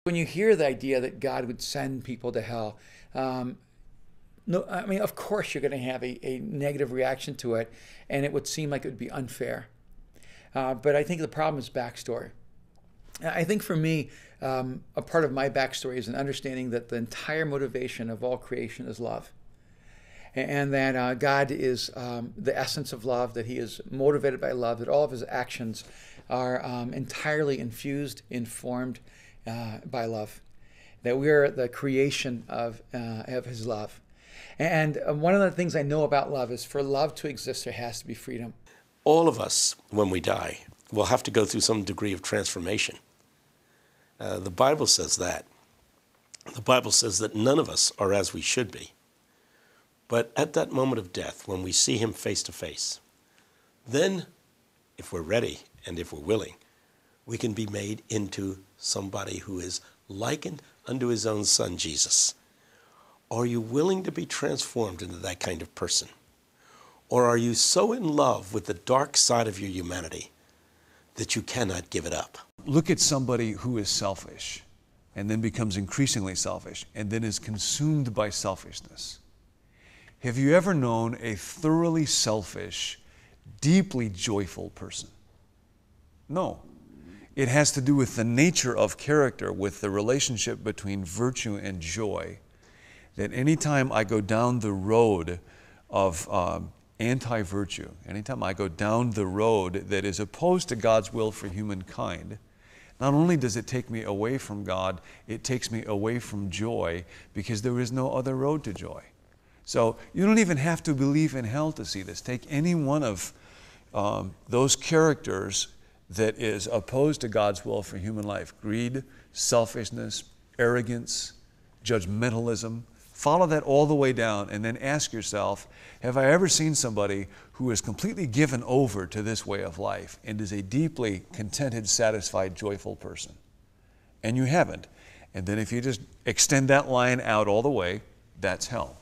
When you hear the idea that God would send people to hell, no, I mean, of course you're going to have a negative reaction to it, and it would seem like it would be unfair. But I think the problem is backstory. I think for me, a part of my backstory is an understanding that the entire motivation of all creation is love. And that God is the essence of love, that he is motivated by love, that all of his actions are entirely infused, informed by love, that we are the creation of his love. And one of the things I know about love is for love to exist, there has to be freedom. All of us, when we die, will have to go through some degree of transformation. The Bible says that. The Bible says that none of us are as we should be. But at that moment of death, when we see him face to face, then, if we're ready and if we're willing, we can be made into somebody who is likened unto his own son, Jesus. Are you willing to be transformed into that kind of person? Or are you so in love with the dark side of your humanity that you cannot give it up? Look at somebody who is selfish and then becomes increasingly selfish and then is consumed by selfishness. Have you ever known a thoroughly selfish, deeply joyful person? No. It has to do with the nature of character, with the relationship between virtue and joy, that anytime I go down the road of anti-virtue, anytime I go down the road that is opposed to God's will for humankind, not only does it take me away from God, it takes me away from joy, because there is no other road to joy. So you don't even have to believe in hell to see this. Take any one of those characters that is opposed to God's will for human life. Greed, selfishness, arrogance, judgmentalism. Follow that all the way down and then ask yourself, have I ever seen somebody who is completely given over to this way of life and is a deeply contented, satisfied, joyful person? And you haven't. And then if you just extend that line out all the way, that's hell.